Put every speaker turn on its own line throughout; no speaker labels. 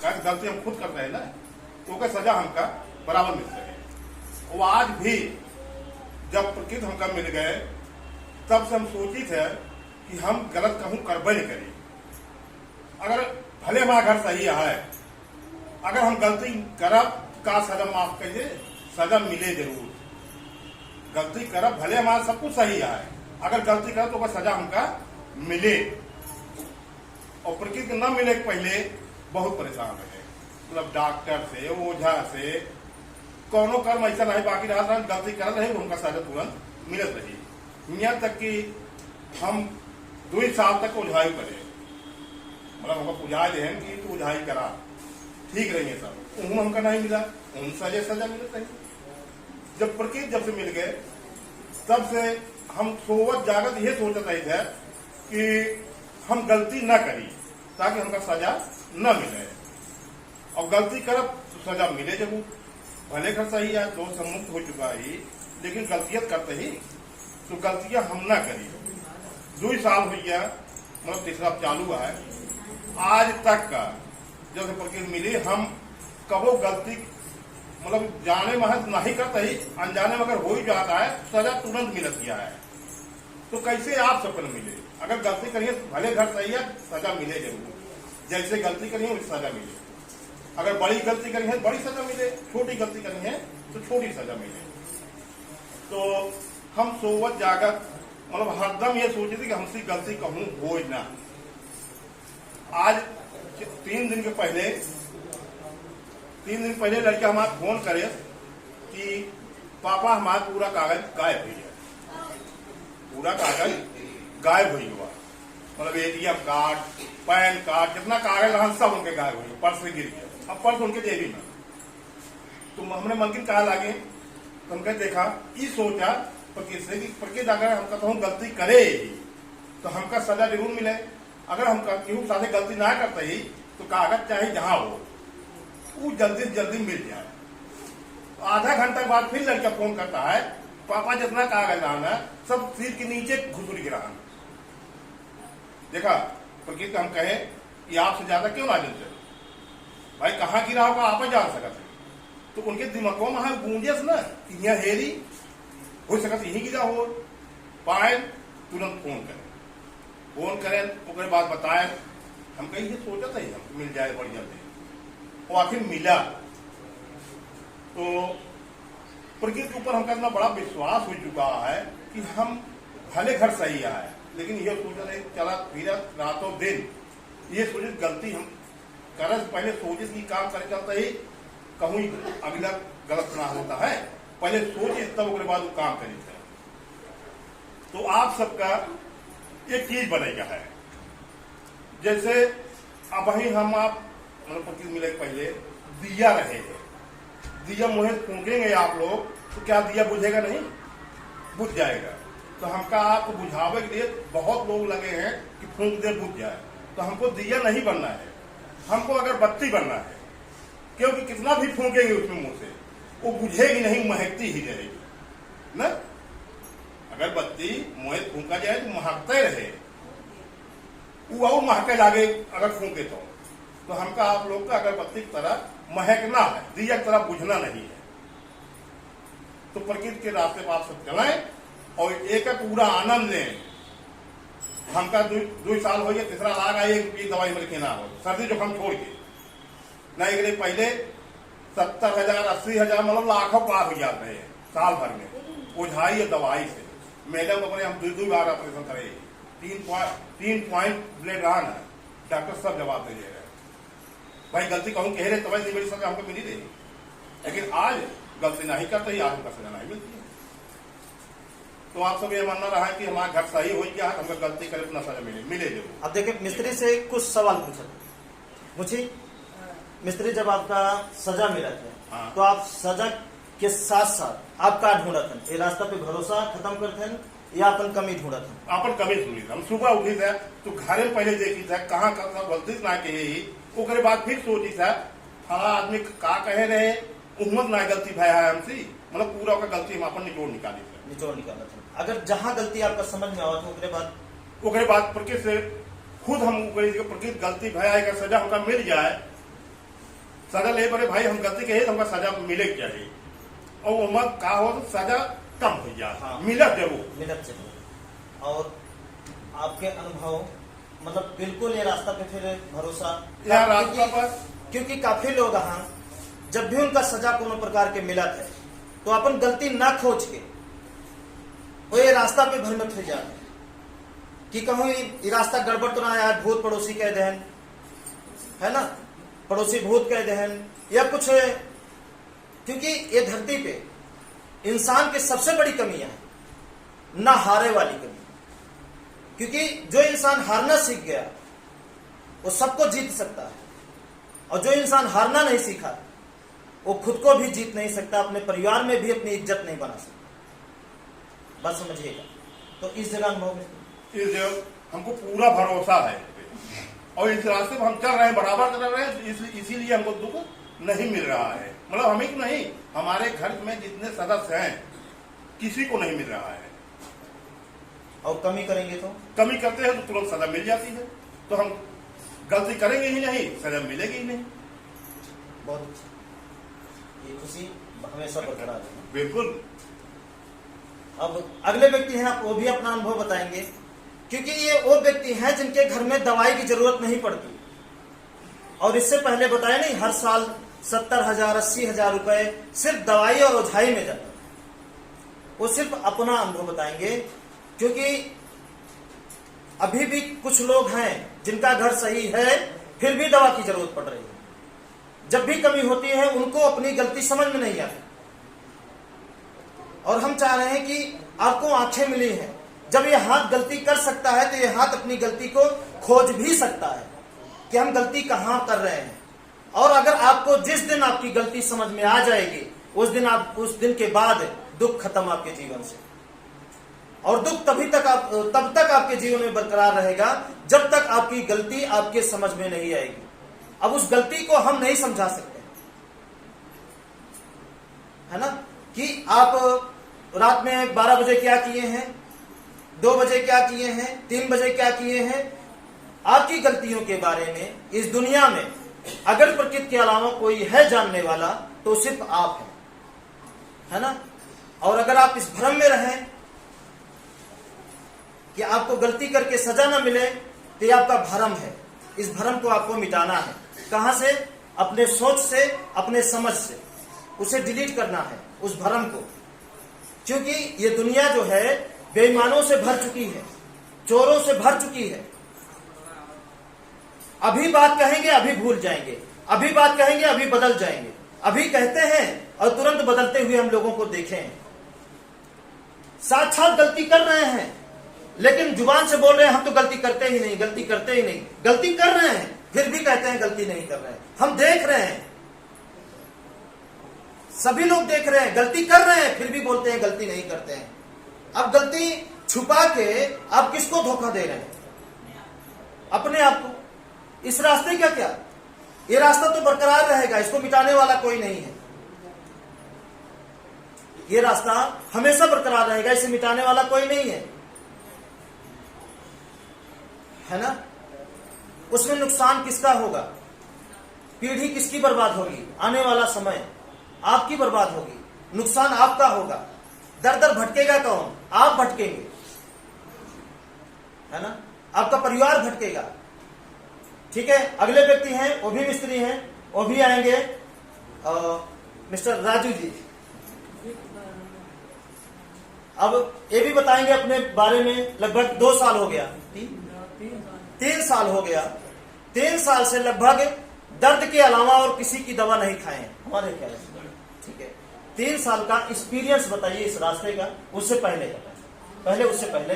गलती हम खुद कर रहे हैं ना, तो ओकर सजा हमका बराबर मिल सके। वो आज भी जब प्रकृति हमका मिल गए तब से हम सोची थे कि हम गलत कहूं करबे नहीं करी। अगर भले हमारा घर सही है, अगर हम गलती करब का सजा माफ करिए, सजा मिले जरूर। गलती करब भले हमारा सब कुछ सही है, अगर गलती करब तो सजा हमका मिले। और प्रकृति न मिले पहले बहुत परेशान रहे, मतलब डॉक्टर से, ओझा से, कोनो कर्म ऐसा नहीं बाकी रहा, गलती कर रहे उनका सजा तुरंत मिलत रही। यहाँ तक कि हम 2 साल तक ओझाई करे, मतलब हमको बुझा दे कि तू ओझाई करा, ठीक रही है सब, उन हमका नहीं मिला, उन सजा मिलत रही। जब प्रकृति जब से मिल गए तब से हम सोवत जागत ये सोचते रहे थे कि हम गलती न करी ताकि हमका सजा न मिले, और गलती करब तो सजा मिले जरूर। भले घर सही है, दोष से मुक्त हो चुका है, लेकिन गलतियां करते ही तो गलतियां हम न करी। 2 साल हो गया, मतलब तीसरा चालू है, आज तक का जब से प्रकृति मिली हम कबो गलती मतलब जाने में नहीं करते ही, अनजाने में अगर हो ही जाता है सजा तुरंत मिलत गया है। तो कैसे आप सबको मिले? अगर गलती करिए भले घर सही है, सजा मिले जरूर। जैसे गलती करिए वैसे सजा मिले। अगर बड़ी गलती करी है बड़ी सजा मिले, छोटी गलती करी है तो छोटी सजा मिले। तो हम सोवत जागत मतलब हरदम ये सोचे थे कि हमसे गलती कहूं हो ना। आज 3 दिन पहले लड़का हमारा फोन करे कि पापा हमारा पूरा कागज गायब हो गया, पूरा कागज गायब हो गया, मतलब ATM कार्ड, पैन कार्ड, जितना कागज रहा सब उनके गायब हो गया, पर्स से गिर गया। अब पर्स उनके जेबी में। तो हमने मलकिन कहा लागे, तो हमने देखा ये सोचा प्रकृति अगर हम कहता हूँ गलती करे ही तो हमका सजा जरूर मिले। अगर हम केहू साथे गलती ना करते ही तो कागज चाहे जहां हो वो जल्दी से जल्दी मिल जाए। आधा घंटा बाद फिर लड़का फोन करता है, पापा जितना कागज लाना सब सीट के नीचे घुसुर गिरा। देखा प्रकृति हम कहे कि आपसे ज्यादा क्यों ना जानते भाई, कहाँ गिरा होगा आप जान सकते। तो उनके दिमागों में गूंजे ना कि यहाँ हेरी हो सकता यही गिरा हो पाए, तुरंत फोन करें उसके बाद बताए। हम कहीं ये सोचा था हम मिल जाए बढ़िया से, और आखिर मिला। तो प्रकृति के ऊपर हमका इतना बड़ा विश्वास हो चुका है कि हम भले घर सही आए, लेकिन ये सोचा नहीं चला फिर रातों दिन ये सोचे गलती हम कर पहले सोचे कि काम करे चलता ही कहूँ अगला गलत ना होता है, पहले सोचे तब उसके बाद वो काम करी। तो आप सबका एक चीज बनेगा है, जैसे अब ही हम आप मतलब प्रकृति मिले पहले दिया रहे हैं, दिया मुहे फूकेंगे आप लोग तो क्या दिया बुझेगा नहीं? बुझ जाएगा। तो हमका आपको बुझावे के लिए बहुत लोग लगे हैं कि फूंक दे बुझ जाए, तो हमको दिया नहीं बनना है, हमको अगरबत्ती बनना है। क्योंकि कितना भी फूकेंगे उसमें मुंह से वो बुझेगी नहीं, महकती ही रहेगी ना। अगरबत्ती मुँह फूका जाए तो महकते रहे, वो और महके लागे अगर फूके तो हमका आप लोग का अगरबत्ती की तरह महकना है, दिया की तरह बुझना नहीं है। तो प्रकृति के रास्ते पर आप सब चलें और एक पूरा आनंद लें। हमका 2 साल हो गया, तीसरा लाग आए एक दवाई में लिखे ना हो, सर्दी जुकाम छोड़ के नहीं गए। पहले 70,000 80,000 मतलब लाखों पार हो जाते हैं साल भर में ओझाई और दवाई से। मैडम अपने हम 2 बार ऑपरेशन करे, 3 पॉइंट ब्लेड रहा ना, डॉक्टर सब जवाब दे रहे भाई गलती कहूँ कह रहे तब नहीं मेरी सजा हमको मिली रही, लेकिन आज गलती नहीं करते ही आज हमका सजा नहीं मिलती है। तो आप सब ये मानना रहा है कि हमारा घर सही हो गया, हमको गलती करे अपना सजा मिले जरूर।
अब देखिए मिस्त्री से कुछ सवाल पूछा मुझे, मिस्त्री जब आपका सजा मिला था तो आप सजा के साथ साथ आप का ढूंढा था, ये रास्ता पे भरोसा खत्म करते हैं या अपन कमी ढूंढा था?
अपन कमी ढूंढी था। हम सुबह उठी था तो घरे पहले देखी था कहाँ गलती ना कहे, उसके बाद फिर सोची था फला आदमी का कहे रहे उम्मत ना गलती भाई है हमसे, मतलब पूरा का गलती हम अपन निचोड़
निकाला था। अगर जहाँ गलती आपका समझ में आवा था
उसके बाद प्रकृति से खुद हम प्रकृति गलती भया का सजा हमका मिल जाए सजा ले पड़े भाई, हम गलती कहे तो हमका सजा मिले चाहिए, और वो मत का हो तो सजा कम हो जाए।
हाँ।
मिलत जरूर,
मिलत जरूर। और आपके अनुभव मतलब बिल्कुल ये रास्ता पे फिर भरोसा
यह रास्ता पर,
क्योंकि काफी लोग हाँ जब भी उनका सजा कोनो प्रकार के मिलत है तो अपन गलती ना खोज के वो ये रास्ता पे भर में फिर जाते हैं कि कहूँ ये रास्ता गड़बड़ तो ना यार, भूत पड़ोसी कह देहन, है ना, पड़ोसी भूत कह देहन या कुछ है। क्योंकि ये धरती पे इंसान की सबसे बड़ी कमियां है ना हारे वाली कमी, क्योंकि जो इंसान हारना सीख गया वो सबको जीत सकता है, और जो इंसान हारना नहीं सीखा वो खुद को भी जीत नहीं सकता, अपने परिवार में भी अपनी इज्जत नहीं बना सकता। बात समझिएगा। तो इस जगह अनुभव में
इस जगह हमको पूरा भरोसा है और इस रास्ते पर हम चल रहे हैं, बराबर चल रहे हैं, इसीलिए हमको दुख नहीं मिल रहा है। मतलब हमें ही नहीं, हमारे घर में जितने सदस्य हैं किसी को नहीं मिल रहा है।
और कमी करेंगे तो
कमी करते हैं तो तुरंत सजा मिल जाती है, तो हम गलती करेंगे ही नहीं, सजा मिलेगी ही नहीं।
बहुत अच्छा, ये खुशी हमेशा बरकरार है।
बिल्कुल।
अब अगले व्यक्ति हैं, वो भी अपना अनुभव बताएंगे, क्योंकि ये वो व्यक्ति हैं जिनके घर में दवाई की जरूरत नहीं पड़ती, और इससे पहले बताया नहीं हर साल 70,000 80,000 रुपए सिर्फ दवाई और ओझाई में जाता। वो सिर्फ अपना अनुभव बताएंगे, क्योंकि अभी भी कुछ लोग हैं जिनका घर सही है फिर भी दवा की जरूरत पड़ रही है। जब भी कमी होती है उनको अपनी गलती समझ में नहीं आती, और हम चाह रहे हैं कि आपको आंखें मिली हैं, जब ये हाथ गलती कर सकता है तो ये हाथ अपनी गलती को खोज भी सकता है कि हम गलती कहां कर रहे हैं। और अगर आपको जिस दिन आपकी गलती समझ में आ जाएगी उस दिन के बाद दुख खत्म आपके जीवन से, और दुख तब तक आपके जीवन में बरकरार रहेगा जब तक आपकी गलती आपके समझ में नहीं आएगी। अब उस गलती को हम नहीं समझा सकते, है ना, कि आप रात में 12 बजे क्या किए हैं, 2 बजे क्या किए हैं, 3 बजे क्या किए हैं। आपकी गलतियों के बारे में इस दुनिया में अगर प्रकृति के अलावा कोई है जानने वाला तो सिर्फ आप हैं, है ना। और अगर आप इस भ्रम में रहें कि आपको गलती करके सजा ना मिले तो ये आपका भ्रम है। इस भ्रम को आपको मिटाना है। कहां से? अपने सोच से, अपने समझ से उसे डिलीट करना है उस भ्रम को, क्योंकि ये दुनिया जो है बेईमानों से भर चुकी है, चोरों से भर चुकी है। अभी बात कहेंगे अभी भूल जाएंगे, अभी बात कहेंगे अभी बदल जाएंगे, अभी कहते हैं और तुरंत बदलते हुए हम लोगों को देखे हैं। साक्षात गलती कर रहे हैं लेकिन जुबान से बोल रहे हैं हम तो गलती करते ही नहीं, गलती करते ही नहीं। गलती कर रहे हैं फिर भी कहते हैं गलती नहीं कर रहे हैं। हम देख रहे हैं, सभी लोग देख रहे हैं, गलती कर रहे हैं फिर भी बोलते हैं गलती नहीं करते हैं। अब गलती छुपा के आप किसको धोखा दे रहे हैं? अपने आप को। इस रास्ते का क्या? ये रास्ता तो बरकरार रहेगा, इसको मिटाने वाला कोई नहीं है। ये रास्ता हमेशा बरकरार रहेगा, इसे मिटाने वाला कोई नहीं है ना। उसमें नुकसान किसका होगा? पीढ़ी किसकी बर्बाद होगी? आने वाला समय आपकी बर्बाद होगी, नुकसान आपका होगा। दर दर भटकेगा कौन? आप भटकेंगे, है ना, आपका परिवार भटकेगा। ठीक है, अगले व्यक्ति हैं, वो भी मिस्त्री हैं, वो भी आएंगे। मिस्टर राजू जी अब ये भी बताएंगे अपने बारे में। लगभग 2 साल हो गया, 3 साल हो गया। 3 साल से लगभग दर्द के अलावा और किसी की दवा नहीं खाए हैं हमारे ख्याल से। ठीक है, 3 साल का एक्सपीरियंस बताइए इस रास्ते का, उससे पहले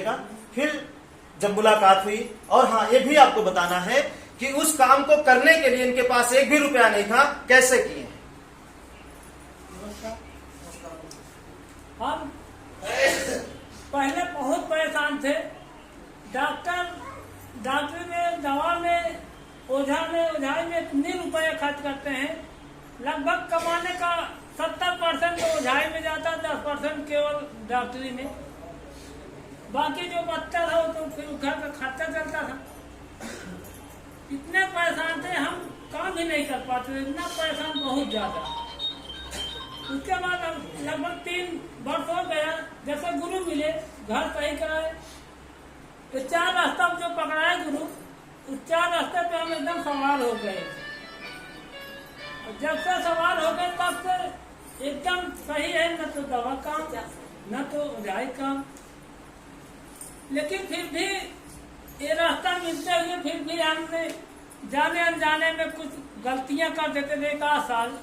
का, फिर जब मुलाकात हुई। और हाँ, ये भी आपको बताना है कि उस काम को करने के लिए इनके पास 1 भी रुपया नहीं था, कैसे किए हैं।
हम पहले बहुत परेशान थे। डॉक्टर में, दवा में, ओझाई में इतने रुपए खर्च करते हैं। लगभग कमाने का 70% तो ओझाई में जाता, 10% केवल डॉक्टरी में। बाकी जो बचता था वो तो फिर घर का खर्चा चलता था। इतने परेशान थे हम। काम भी नहीं कर पाते थे, इतना परेशान बहुत ज्यादा। उसके बाद अब लगभग 3 वर्ष हो गया, जैसे गुरु मिले, घर सही कराए, तो 4 रास्ता जो पकड़ाए गुरु, उस 4 रास्ते पे हम एकदम सवार हो गए। जब से सवार हो गए तब से एकदम सही है, न तो दवा काम न तो ओझाई काम। लेकिन फिर भी ये रास्ता मिलते हुए फिर भी हमने जाने अनजाने में कुछ गलतियां कर देते थे। 1 साल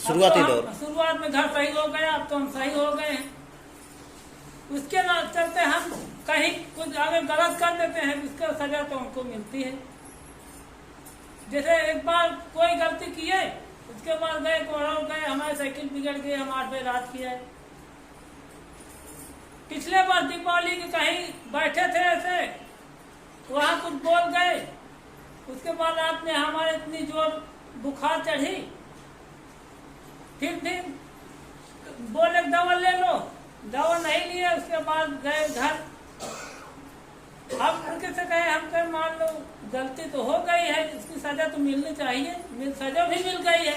शुरुआती दौर,
शुरुआत में घर सही हो गया, अब तो हम सही हो गए हैं। उसके चलते हम कहीं कुछ आगे गलत कर देते हैं, उसका सजा तो हमको मिलती है। जैसे एक बार कोई गलती किए, उसके बाद गए कोड़ाओ गए, हमारी साइकिल बिगड़ गई, हम 8 बजे रात किया है। पिछले बार दीपावली के कहीं बैठे थे ऐसे, वहां कुछ बोल गए, उसके बाद रात में हमारे इतनी जोर बुखार चढ़ी, फिर बोले दवा ले लो, दवा नहीं लिए, उसके बाद गए घर। अब उनके से कहे, हम कहे मान लो गलती तो हो गई है, इसकी सजा तो मिलनी चाहिए, सजा भी मिल गई है,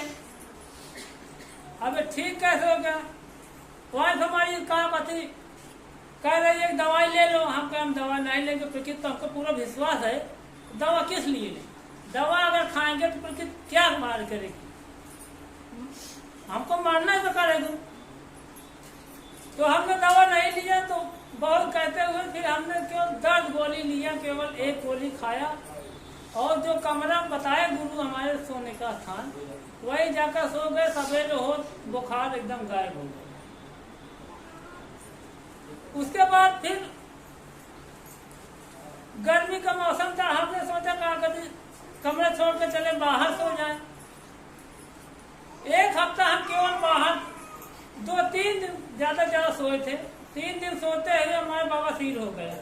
अब ठीक कैसे हो गया। वाइफ हमारी कहा पति कह रही है दवाई ले लो, हम कहे हम दवा नहीं लेंगे, प्रकृति तो हमको पूरा विश्वास है, दवा किस लिए ले, दवा अगर खाएंगे तो प्रकृति क्या मार करेगी, हमको मारना ही तो करेगा। तो हमने दवा नहीं लिया, तो बहुत कहते हुए फिर हमने केवल 10 गोली लिया, केवल 1 गोली खाया, और जो कमरा बताया गुरु हमारे सोने का स्थान, वही जाकर सो गए। सवेरे हो बुखार एकदम गायब हो गया। उसके बाद फिर गर्मी का मौसम था, हमने सोचा कभी कमरा छोड़ के चले बाहर सो जाए। 1 हफ्ता हम केवल बाहर, 2-3 दिन ज्यादा सोए थे। 3 दिन सोते हुए हमारे बाबा सिर हो गया।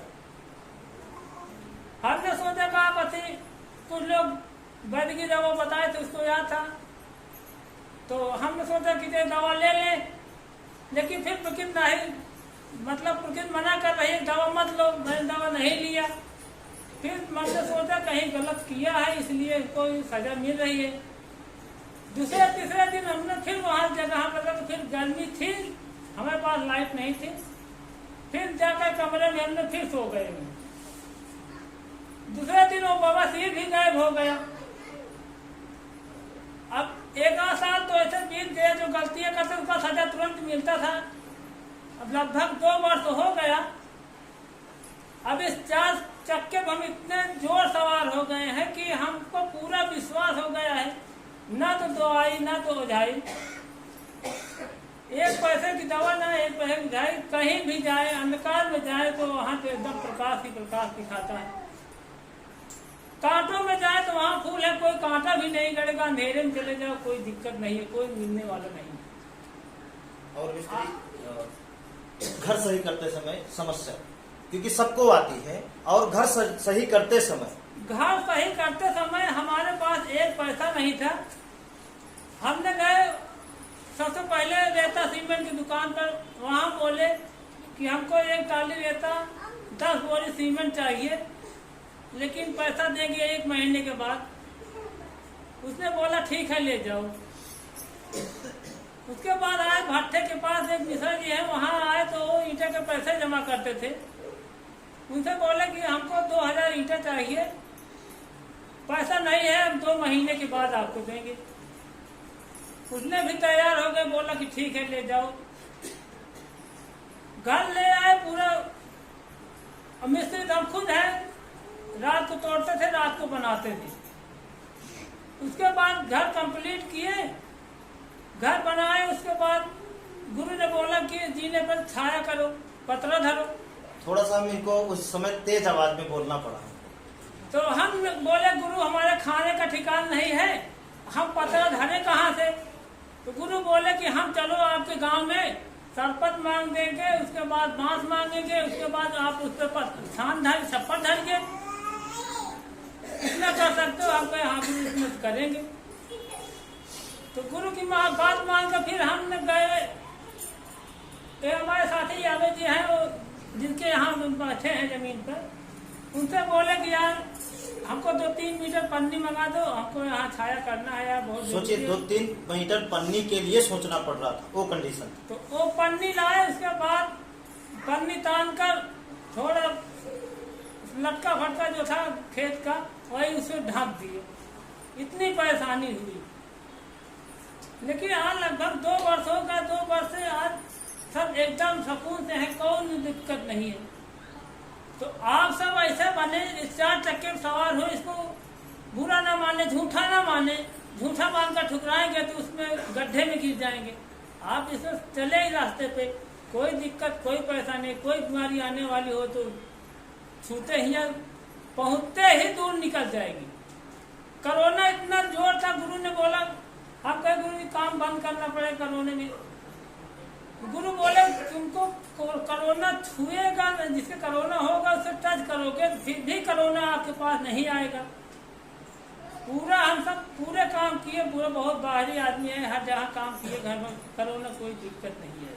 हमने सोचा कहा पति कुछ लोग वैद्य की दवा बताए थे, उसको याद था, तो हमने सोचा कि दवा ले ले, लेकिन फिर प्रकृति नहीं, मतलब प्रकृति मना कर रही है दवा मत लो, मैंने दवा नहीं लिया। फिर हमने सोचा कहीं गलत किया है, इसलिए कोई सजा मिल रही है। दूसरे तीसरे दिन हमने फिर वहां जगह मतलब फिर गर्मी थी, हमारे पास लाइट नहीं थी, फिर जाकर कमरे में हमने फिर सो गए। दूसरे दिन वो बाबा सिर भी गायब हो गया। अब 1 साल तो ऐसे बीत गए, जो गलतियां करते उसका सजा तुरंत मिलता था। अब लगभग 2 वर्ष हो गया। अब इस 4 चक्के पर हम इतने जोर सवार हो गए हैं कि हमको पूरा विश्वास हो गया है, ना तो दवाई ना तो ओझाई, 1 पैसे की दवा ना 1 पैसे की ओझाई। कहीं भी जाए, अंधकार में जाए तो वहां पे एकदम प्रकाश ही प्रकाश दिखाता है। कांटों में जाए तो वहां फूल है, कोई कांटा भी नहीं गड़ेगा। अंधेरे में चले जाओ कोई दिक्कत नहीं है, कोई मिलने वाला नहीं है।
और मिस्त्री घर सही करते समय समस्या क्योंकि सबको आती है, और घर सही करते समय
हमारे पास 1 पैसा नहीं था। हमने गए सबसे पहले रेता सीमेंट की दुकान पर, वहां बोले कि हमको 1 टाली रेता 10 बोरी सीमेंट चाहिए, लेकिन पैसा देंगे 1 महीने के बाद। उसने बोला ठीक है ले जाओ। उसके बाद आए भट्टे के पास, एक मिश्रा जी है, वहां आए तो वो ईंटे के पैसे जमा करते थे। उनसे बोले कि हमको 2000 ईंटें चाहिए, पैसा नहीं है, हम 2 महीने के बाद आपको देंगे। उसने भी तैयार हो गए, बोला कि ठीक है ले जाओ। घर ले आए पूरा, मिस्त्री तो हम खुद है, रात को तोड़ते थे, रात को बनाते थे। उसके बाद घर कंप्लीट किए, घर बनाए। उसके बाद गुरु ने बोला कि जीने पर छाया करो, पतरा धरो।
थोड़ा सा मेरे को उस समय तेज आवाज में बोलना पड़ा।
तो हम बोले गुरु हमारे खाने का ठिकाना नहीं है, हम पतरा धरे कहाँ से। तो गुरु बोले कि हम चलो आपके गांव में सरपत मांग देंगे, उसके बाद बांस मांगेंगे, उसके बाद आप उस पर छान धर छप्पर धर के इतना कर सकते हो। हम कहे हाँ गुरु इसमें करेंगे। तो गुरु की बात मान कर फिर हमने गए। हमारे साथी यादव जी हैं, वो जिनके यहाँ बैठे हैं जमीन पर, उनसे बोले कि यार हमको 2-3 मीटर पन्नी मंगा दो, हमको यहाँ छाया करना है यार, बहुत
सोचिए
जरूरी है।
2-3 मीटर पन्नी के लिए सोचना पड़ रहा था, वो कंडीशन।
तो वो पन्नी लाए, उसके बाद पन्नी तान कर थोड़ा लटका फटका जो था खेत का वही उसे ढक दिए। इतनी परेशानी हुई, लेकिन आज लगभग 2 वर्ष हो गए। 2 वर्ष से आज सब एकदम सुकून से है, कोई दिक्कत नहीं है। तो आप सब ऐसे बने, इस 4 चक्के में सवार हो, इसको बुरा ना माने, झूठा ना माने। झूठा मान कर ठुकराएंगे तो उसमें गड्ढे में गिर जाएंगे। आप इसमें चले ही रास्ते पे, कोई दिक्कत, कोई परेशानी, कोई बीमारी आने वाली हो तो छूते ही या पहुंचते ही दूर निकल जाएगी। कोरोना इतना जोर था, गुरु ने बोला, आप कहे गुरु जी काम बंद करना पड़े कोरोना में। गुरु बोले तुमको कोरोना छुएगा, जिसके कोरोना होगा उसे टच करोगे फिर भी कोरोना आपके पास नहीं आएगा। पूरा हम सब पूरे काम किए, पूरा बहुत बाहरी आदमी है, हर जगह काम किए, घर में कोरोना कोई दिक्कत नहीं है।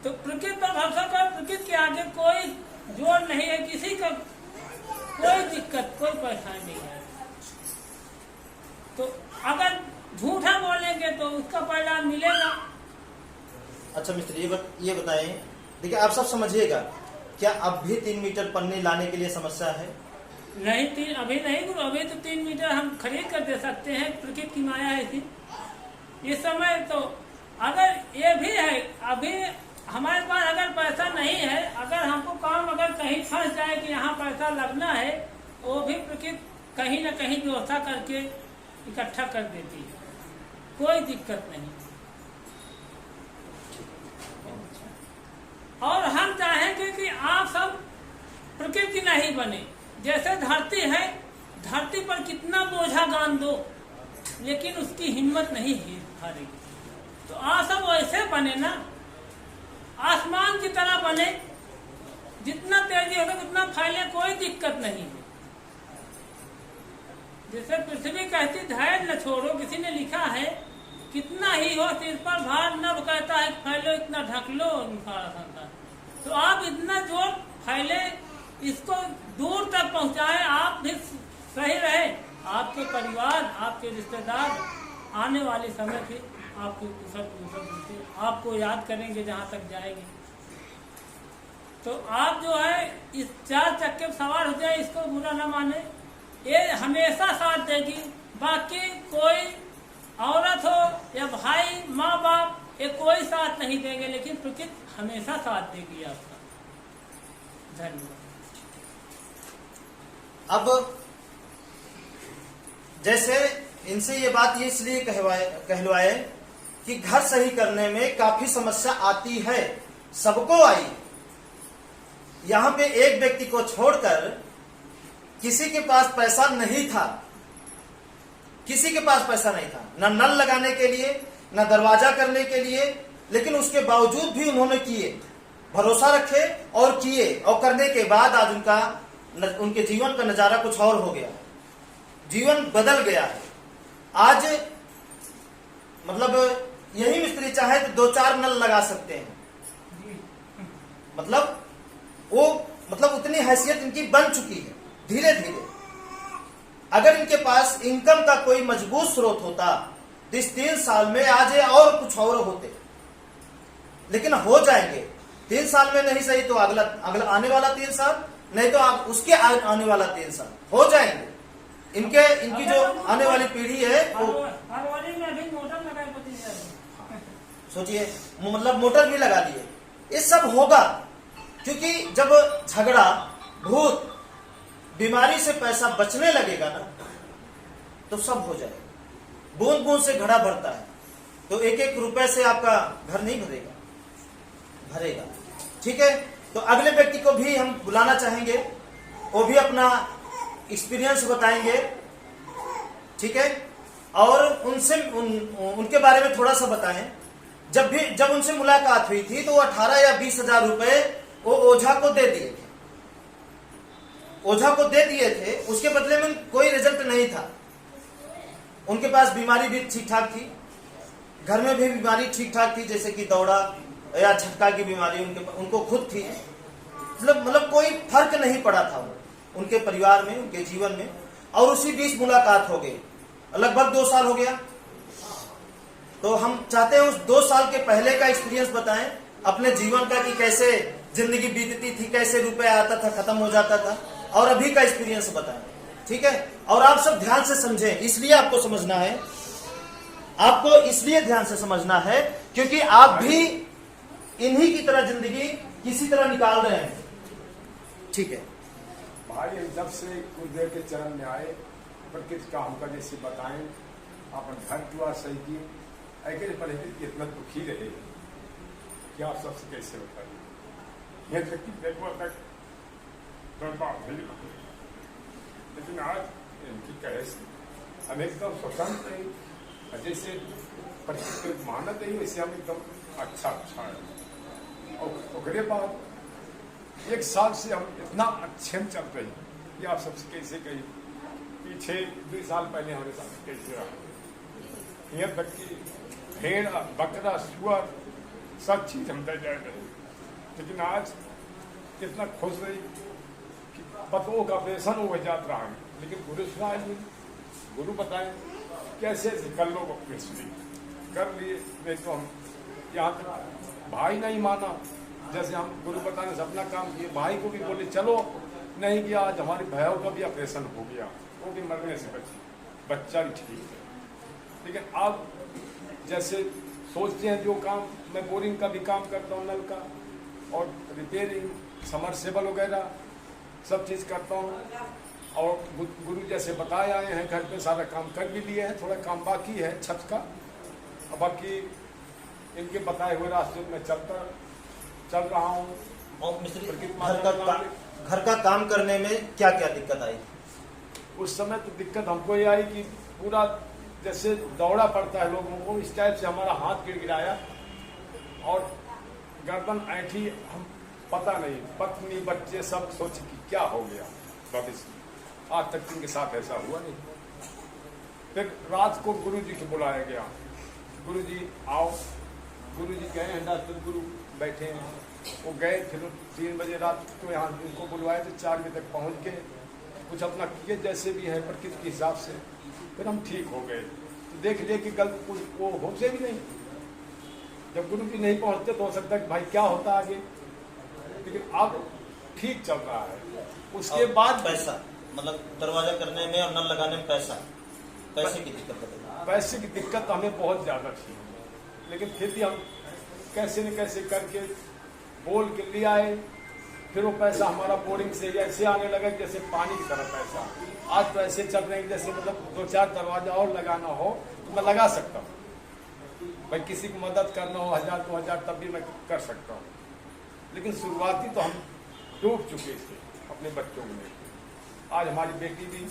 तो प्रकृति पर भरोसा कर, प्रकृति के आगे कोई जोर नहीं है, किसी का कोई दिक्कत, कोई परेशानी नहीं है। तो अगर झूठा बोलेंगे तो उसका परिणाम मिलेगा।
अच्छा मिस्त्री, ये बताएं, देखिए आप सब समझिएगा, क्या अब भी 3 मीटर पन्नी लाने के लिए समस्या है?
नहीं, अभी नहीं गुरु, अभी तो 3 मीटर हम खरीद कर दे सकते हैं, प्रकृति की माया है इसी। इस समय तो अगर ये भी है, अभी हमारे पास अगर पैसा नहीं है, अगर हमको काम अगर कहीं फंस जाए कि यहाँ पैसा लगना है, वो भी प्रकृति कहीं न कहीं व्यवस्था करके इकट्ठा कर देती है, कोई दिक्कत नहीं। और हम चाहेंगे कि आप सब प्रकृति नहीं बने। जैसे धरती है, धरती पर कितना बोझा गान दो, लेकिन उसकी हिम्मत नहीं हारेगी। तो आप सब वैसे बने ना, आसमान की तरह बने, जितना तेजी होगा उतना फैले, कोई दिक्कत नहीं है। जैसे पृथ्वी कहती धैर्य न छोड़ो, किसी ने लिखा है कितना ही हो सिर पर भार, न कहता है फैलो इतना ढक लो सारा संसार। तो आप इतना जोर फैले, इसको दूर तक पहुंचाए, आप भी सही रहे, आपके परिवार, आपके रिश्तेदार आने वाले समय पे आपको आपको याद करेंगे जहां तक जाएंगे। तो आप जो है इस 4 चक्के में सवार हो जाए, इसको बुरा न माने, ये हमेशा साथ देगी। बाकी कोई औरत हो या भाई, माँ बाप, ये कोई साथ नहीं देंगे, लेकिन प्रकृति हमेशा साथ देगी आपका। धन्यवाद।
अब जैसे इनसे ये बात ये इसलिए कहलवाए कि घर सही करने में काफी समस्या आती है, सबको आई। यहां पे एक व्यक्ति को छोड़कर किसी के पास पैसा नहीं था, किसी के पास पैसा नहीं था, न नल लगाने के लिए, न दरवाजा करने के लिए, लेकिन उसके बावजूद भी उन्होंने किए, भरोसा रखे और किए, और करने के बाद आज उनके जीवन का नजारा कुछ और हो गया, जीवन बदल गया है। आज मतलब यही मिस्त्री चाहे तो 2-4 नल लगा सकते हैं, मतलब उतनी हैसियत इनकी बन चुकी है। धीरे धीरे अगर इनके पास इनकम का कोई मजबूत स्रोत होता तो इस 3 साल में आज ये और कुछ और होते, लेकिन हो जाएंगे 3 साल में, नहीं सही तो अगला आने वाला 3 साल, नहीं तो आप उसके आने वाला 3 साल हो जाएंगे। इनकी जो आने वाली पीढ़ी है वो सोचिए, मतलब मोटर भी लगा दिए, ये सब होगा। क्योंकि जब झगड़ा, भूत, बीमारी से पैसा बचने लगेगा ना, तो सब हो जाएगा। बूंद बूंद से घड़ा भरता है, तो 1-1 रुपए से आपका घर नहीं भरेगा। ठीक है, तो अगले व्यक्ति को भी हम बुलाना चाहेंगे, वो भी अपना एक्सपीरियंस बताएंगे। ठीक है, और उनसे उनके बारे में थोड़ा सा बताएं। जब उनसे मुलाकात हुई थी तो वो 18 या 20 हजार रुपए वो ओझा को दे दिए थे। उसके बदले में कोई रिजल्ट नहीं था। उनके पास बीमारी भी ठीक ठाक थी, घर में भी बीमारी ठीक ठाक थी, जैसे कि दौड़ा या झटका की बीमारी उनको खुद थी। मतलब कोई फर्क नहीं पड़ा था। उनके परिवार में, उनके जीवन में, और उसी बीच मुलाकात हो गई। लगभग 2 साल हो गया। तो हम चाहते हैं उस 2 साल के पहले का एक्सपीरियंस बताएं अपने जीवन का, कि कैसे जिंदगी बीतती थी, कैसे रुपया आता था, खत्म हो जाता था, और अभी का एक्सपीरियंस बताएं। ठीक है? और आप सब ध्यान से समझें, इसलिए आपको समझना है, आपको इसलिए ध्यान से समझना है क्योंकि आप भी इन्हीं की तरह जिंदगी किसी तरह निकाल रहे हैं। ठीक है
भाई, हम जब से गुरुदेव के चरण में आए, प्रकृति का हमका जैसे बताएं, अपन घर दुआ सही की, ऐसे पढ़े इतना दुखी रहे कि आप सबसे कैसे बताइए। यह तक कि देखो तक बर्बाद हुई, लेकिन आज इनकी कहे से हम एकदम स्वतंत्र है, जैसे प्रकृति मानत है वैसे हम एकदम अच्छा है। और उसके बाद 1 साल से हम इतना अच्छे में चल रहे हैं कि आप सबसे कैसे कही, पीछे 2 साल पहले हमारे साथ कैसे रहा, यहाँ तक कि भेड़, बकरा, सुअर सब चीज हम दे जा रहे, लेकिन आज कितना खुश रही कि पतों का ऑपरेशन हो जात रहा है, लेकिन गुरु सुनाए नहीं, गुरु बताए कैसे कर लो, कर लिए। नहीं तो हम यहाँ तक भाई नहीं माना, जैसे हम गुरु बताने से अपना काम किए, भाई को भी बोले चलो, नहीं किया। आज हमारे भाइयों का भी ऑपरेशन हो गया, वो भी मरने से बची, बच्चा भी ठीक है। लेकिन अब जैसे सोचते हैं जो काम, मैं बोरिंग का भी काम करता हूँ, नल का और रिपेयरिंग, समरसेबल वगैरह सब चीज़ करता हूँ। और गुरु जैसे बताए आए हैं, घर पे सारा काम कर भी लिए हैं, थोड़ा काम बाकी है छत का, और बाकी इनके बताए हुए रास्ते में चल रहा हूँ।
और मिस्त्री, घर का काम करने में क्या क्या दिक्कत आई?
उस समय तो दिक्कत हमको ये आई कि पूरा जैसे दौड़ा पड़ता है लोगों को, इस टाइप से हमारा हाथ गिड़गिड़ाया और गर्दन ऐठी, हम पता नहीं, पत्नी बच्चे सब सोचे कि क्या हो गया भविष्य। आज तक इनके साथ ऐसा हुआ नहीं। फिर रात को गुरु जी को बुलाया गया, गुरु जी आओ। गुरु जी गए हैं, डॉक्टर गुरु बैठे हैं, वो गए। फिर 3 बजे रात को यहाँ इनको बुलवाए थे, 4 बजे तक पहुँच के कुछ अपना किए जैसे भी है प्रकृति के हिसाब से, फिर हम ठीक हो गए। तो देख लिए कि गलत कुछ वो होते भी नहीं, जब गुरु जी नहीं पहुँचते तो हो सकता है कि भाई क्या होता आगे, लेकिन अब ठीक चल रहा है। उसके बाद
पैसा, मतलब दरवाजा करने में और नल लगाने में पैसे की दिक्कत है।
पैसे की दिक्कत हमें बहुत ज्यादा थी, लेकिन फिर भी हम कैसे न कैसे करके बोल के ले आए। फिर वो पैसा हमारा बोरिंग से ऐसे आने लगा जैसे पानी की तरह पैसा। आज तो ऐसे चल रहे हैं जैसे मतलब 2-4 दरवाजा और लगाना हो तो मैं लगा सकता हूँ, भाई किसी को मदद करना हो 1000-2000 तब भी मैं कर सकता हूँ। लेकिन शुरुआती तो हम डूब चुके थे अपने बच्चों में। आज हमारी बेटी भी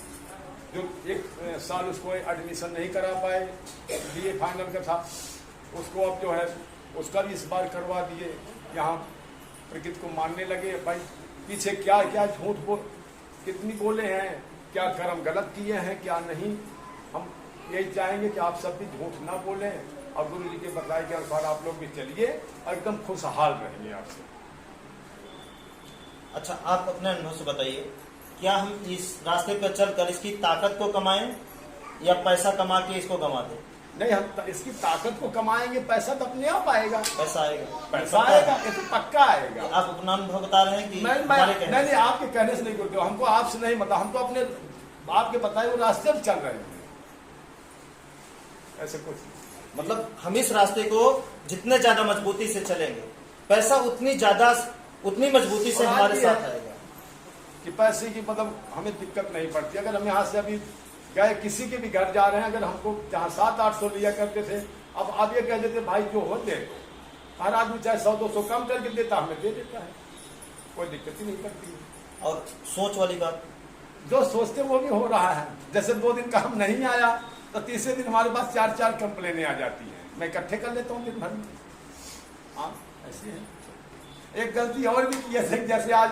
जो 1 साल उसको एडमिशन नहीं करा पाए, BA फाइनल का था, उसको अब जो है उसका भी इस बार करवा दिए। यहाँ प्रकृति को मानने लगे, भाई पीछे क्या क्या झूठ कितनी बोले हैं, क्या कर्म गलत किए हैं क्या नहीं। हम यही चाहेंगे कि आप सब भी झूठ ना बोलें और गुरु जी के बताए के अनुसार आप लोग भी चलिए और एकदम खुशहाल रहेंगे आपसे।
अच्छा, आप अपने अनुभव से बताइए, क्या हम इस रास्ते पर चलकर इसकी ताकत को कमाएं या पैसा कमा के इसको गंवा दें?
नहीं, हम इसकी ताकत को कमाएंगे, पैसा तो अपने आप आएगा।
पैसा आएगा,
पैसा आएगा, ये तो पक्का आएगा।
आप अपना अनुभव बता रहे हैं कि
नहीं, आपके कहने से नहीं करते, हमको आपसे नहीं मतलब, हम तो अपने आपके बताए हुए रास्ते पर चल रहे हैं, ऐसे कुछ
मतलब हम इस रास्ते को जितने ज्यादा मजबूती से चलेंगे, पैसा उतनी मजबूती से हमारे साथ आएगा।
कि पैसे की मतलब हमें दिक्कत नहीं पड़ती। अगर हम यहाँ से अभी गए किसी के भी घर जा रहे हैं, अगर हमको जहाँ 700-800 लिया करते थे, अब आप ये कह देते भाई जो हो दे, हर आदमी चाहे 100-200 कम करके देता, हमें दे देता है, कोई दिक्कत ही नहीं पड़ती।
और सोच वाली बात, जो
सोचते वो भी हो रहा है। जैसे 2 दिन काम नहीं आया तो तीसरे दिन हमारे पास 4-4 कंप्लेनें आ जाती हैं, मैं इकट्ठे कर लेता हूँ दिन भर में। हाँ, ऐसे है। एक गलती और भी की है, जैसे आज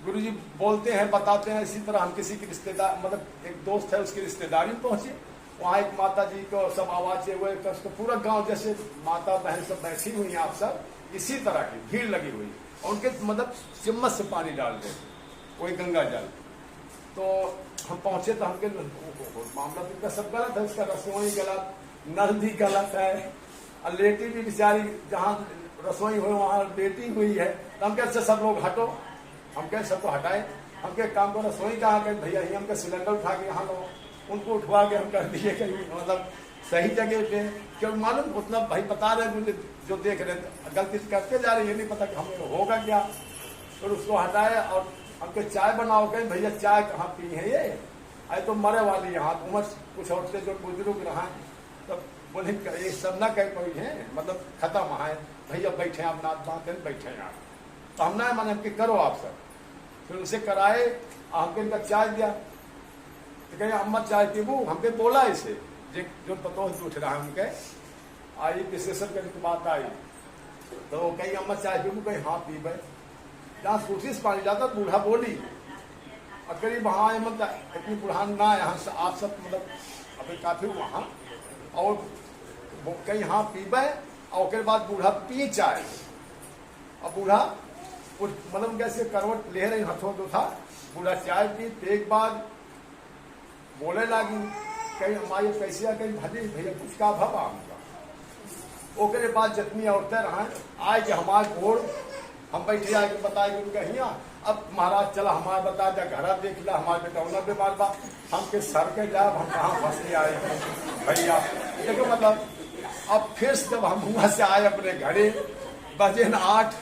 गुरुजी बोलते हैं, बताते हैं, इसी तरह हम किसी की रिश्तेदार, मतलब एक दोस्त है उसकी रिश्तेदारी में पहुंचे, वहाँ एक माता जी को सब आवाज़ हुए, तो पूरा गांव जैसे माता बहन सब बैठी हुई हैं, आप सब इसी तरह की भीड़ लगी हुई, और उनके मतलब चिम्मच से पानी डाल दे, कोई गंगा जल। तो हम पहुंचे तो हमके मामला तो इनका सब गलत है, उसका रसोई गलत, नल भी गलत है, और लेटी भी बेचारी जहाँ रसोई हुई वहाँ लेटी हुई है। तो हम कैसे सब लोग हटो, हम कैसे सबको हटाए, हम के काम को रसोई कहाँ कहीं भैया ही हमके सिलेंडर उठा के यहाँ लो, उनको उठवा के हम कर दिए कहीं मतलब सही जगह पे। क्यों मालूम उतना भाई बता रहे मुझे जो देख रहे थे गलती करते जा रहे, ये नहीं पता कि हमें होगा क्या। फिर उसको हटाए और हमके चाय बनाओ, कहीं भैया चाय कहाँ पी है ये, अरे तो मरे वाली यहाँ उम्र कुछ औरतें जो बुजुर्ग रहा तब बोले ये सब ना कह कोई है मतलब खत्म है भैया बैठे आप नाथ बात बैठे यहाँ। तो हम ना माने हमके करो आप सब। फिर उसे कराए, हमके इनका चाय दिया, तो कहीं अम्मा चाय पीबू, हमके बोला इसे जो पतो उठ रहा है हमके आई विशेषण करके बात आई, तो कहीं अम्मा चाय पीबू, कहीं हाँ पीबे, जहाँ सूसी से पानी जाता बूढ़ा बोली, और करीब वहाँ मतलब इतनी बुढ़ान ना यहाँ से आप सब मतलब अभी काफी वहाँ, और वो कहीं हाँ पीबे, और उसके बाद बूढ़ा पी चाय, और बूढ़ा मतलब कैसे करवट ले रही हाथों तो था, बूढ़ा चाय पी, एक बार बोले लगी कहीं हमारे कैसे कहीं भली भैया कुछ का भवा हमका। ओकरे बाद जितनी औरतें रहा आए कि हमारे घोड़ हम बैठे आके बताए उनका हिया, अब महाराज चला हमारे बता जा घर देख ला, हमारे बेटा बीमार बा, हमके सर के जाए हम कहाँ फंस के आए भैया। देखो मतलब अब फिर जब हम वहां से आए अपने घरे बजे न 8,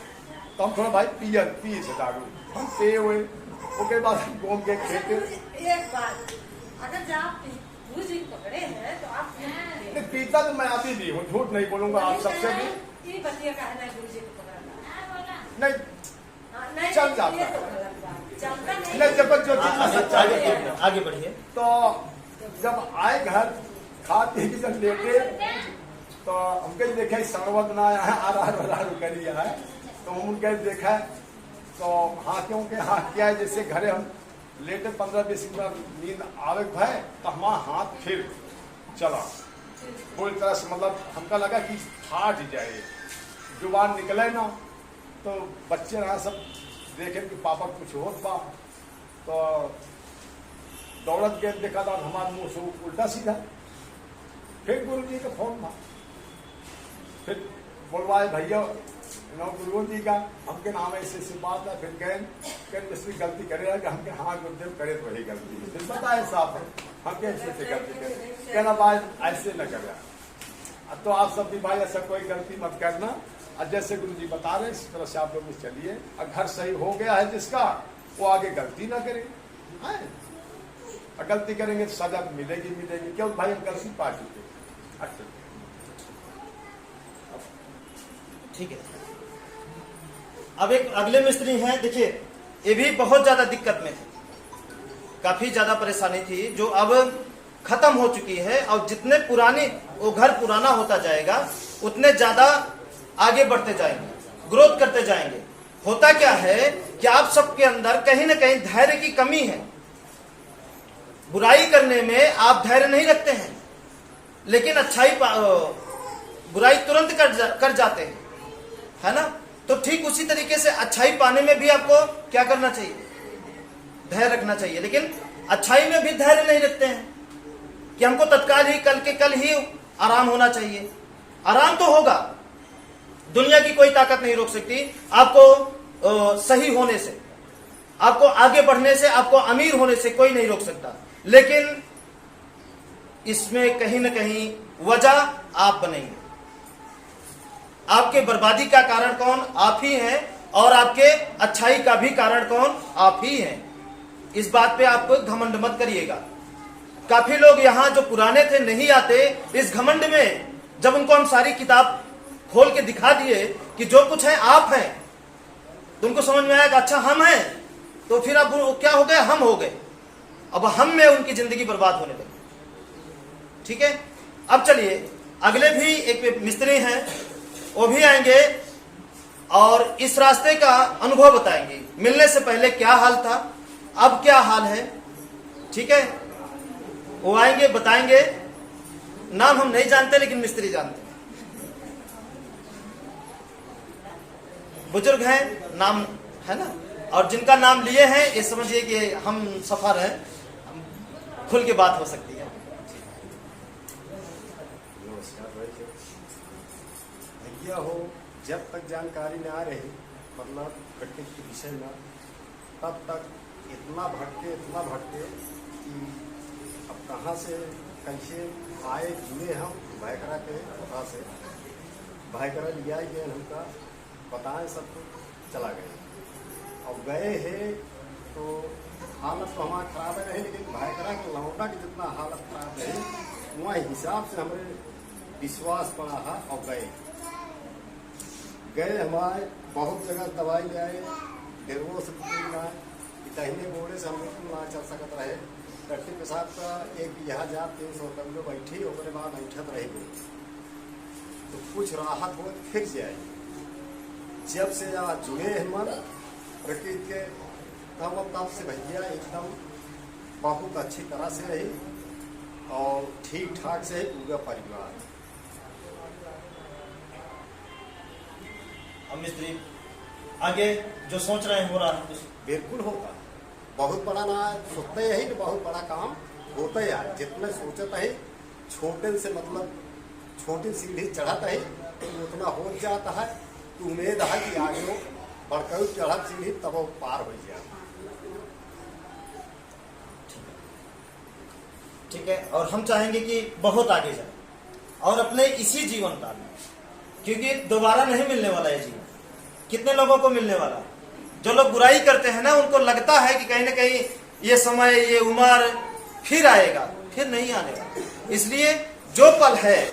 तो हम थोड़ा भाई पी से दारू हम पे हुए, उसके बाद हम घूम के खेते।
एक बात, अगर आप गुरु जी पकड़े हैं तो आप
नहीं पीता तो मैं अभी भी हूँ, झूठ नहीं बोलूंगा आप सबसे भी।
ये बतिया कहना है गुरु जी को पकड़ना
नहीं चल जाता है, नहीं जब जो
आगे बढ़िए।
तो जब आए घर खा पी के जब लेटे तो हमके देखे सर्वत ना आया आ रहा करिया है, तो हम उनके देखा तो हाँ क्योंकि हाँ क्या है जैसे घरे हम लेटे 15-20 मिनट नींद आवे भाई, तो हमारा हाथ फिर चला पूरी तरह से, मतलब हमका लगा कि फाट जाए, जुबान निकले ना, तो बच्चे रहा सब देखे कि पापा कुछ होत बा, तो दौड़त के देखा था हमारे मुंह से उल्टा सीधा। फिर गुरु जी का फोन था, फिर बोलवाए भैया गुरु जी का हमके नाम ऐसे बात है, फिर कहें मिस्त्री गलती करे कि हमके हाँ गुरुदेव करे तो वही गलती है, फिर बताए साफ है हमके ऐसे गलती करे, कहना भाई ऐसे न करे। तो आप सब भी भाई ऐसा कोई गलती मत करना, और जैसे गुरु जी बता रहे इस तरह से आप लोग चलिए, और घर सही हो गया है जिसका वो आगे गलती ना करे, और गलती करेंगे तो सजा मिलेगी क्यों भाई हम गलती पा चुके। अच्छा
ठीक है, अब एक अगले मिस्त्री हैं, देखिए ये भी बहुत ज्यादा दिक्कत में थे, काफी ज्यादा परेशानी थी जो अब खत्म हो चुकी है, और जितने पुरानी वो घर पुराना होता जाएगा उतने ज्यादा आगे बढ़ते जाएंगे, ग्रोथ करते जाएंगे। होता क्या है कि आप सबके अंदर कहीं ना कहीं धैर्य की कमी है, बुराई करने में आप धैर्य नहीं रखते हैं, लेकिन अच्छाई बुराई तुरंत कर जाते हैं, है ना। तो ठीक उसी तरीके से अच्छाई पाने में भी आपको क्या करना चाहिए, धैर्य रखना चाहिए, लेकिन अच्छाई में भी धैर्य नहीं रखते हैं कि हमको तत्काल ही कल ही आराम होना चाहिए। आराम तो होगा, दुनिया की कोई ताकत नहीं रोक सकती आपको सही होने से, आपको आगे बढ़ने से, आपको अमीर होने से कोई नहीं रोक सकता, लेकिन इसमें कहीं ना कहीं वजह आप बनेंगे। आपके बर्बादी का कारण कौन? आप ही हैं, और आपके अच्छाई का भी कारण कौन? आप ही हैं। इस बात पे आप घमंड मत करिएगा। काफी लोग यहाँ जो पुराने थे नहीं आते इस घमंड में, जब उनको हम सारी किताब खोल के दिखा दिए कि जो कुछ है आप हैं, तो उनको समझ में आया कि अच्छा हम हैं, तो फिर अब क्या हो गए, हम हो गए, अब हम में उनकी जिंदगी बर्बाद होने लगी। ठीक है, अब चलिए अगले भी एक मिस्त्री हैं, वो भी आएंगे और इस रास्ते का अनुभव बताएंगे, मिलने से पहले क्या हाल था, अब क्या हाल है। ठीक है, वो आएंगे बताएंगे, नाम हम नहीं जानते लेकिन मिस्त्री जानते हैं, बुजुर्ग हैं, नाम है ना, और जिनका नाम लिए हैं ये समझिए कि हम सफर हैं, खुल के बात हो सकती है।
नमस्कार भाई। भैया हो, जब तक जानकारी ना रही मतलब प्रकृति के विषय में, तब तक इतना भटके कि अब कहाँ से कैसे आए जुए हम भाईकरा के पता से, भाईकरा लिया गए हमका बताएं, सब कुछ चला गए। अब गए हैं तो हालत तो हमारा खराब है रही, लेकिन भाईकरा के लौटा की जितना हालत खराब रही वह हिसाब से हमारे विश्वास पड़ा है। और गए हमारे बहुत जगह दवाई ले आए, डेरवो से ना दहीने गोड़े से हम बिल्कुल ना चल सकते रहे। डॉक्टर के साथ एक यहाँ जा 300 कम बैठी, उसके बाद ऐठत रह गई तो कुछ राहत हो फिर जाए। जब से आज जुड़े हम प्रकृति के तब से भैया एकदम बहुत अच्छी तरह से रही और ठीक ठाक से पूरा परिवार।
अब मिस्त्री आगे जो सोच रहे हैं हो रहा है कुछ?
बिल्कुल होगा, बहुत बड़ा ना सोचते है कि बहुत बड़ा काम होता है। जितने सोचते है छोटे से मतलब छोटी सीढ़ी चढ़ाता है तो उतना हो जाता है। तो उम्मीद है कि आगे बढ़कर चढ़ा सीढ़ी तब वो पार हो जाए।
ठीक है, और हम चाहेंगे कि बहुत आगे जाए और अपने इसी जीवन काल में, क्योंकि दोबारा नहीं मिलने वाला है जीवन। कितने लोगों को मिलने वाला है? जो लोग बुराई करते हैं ना, उनको लगता है कि कहीं ना कहीं ये समय, ये उम्र फिर आएगा, फिर नहीं आने वाला। इसलिए जो पल है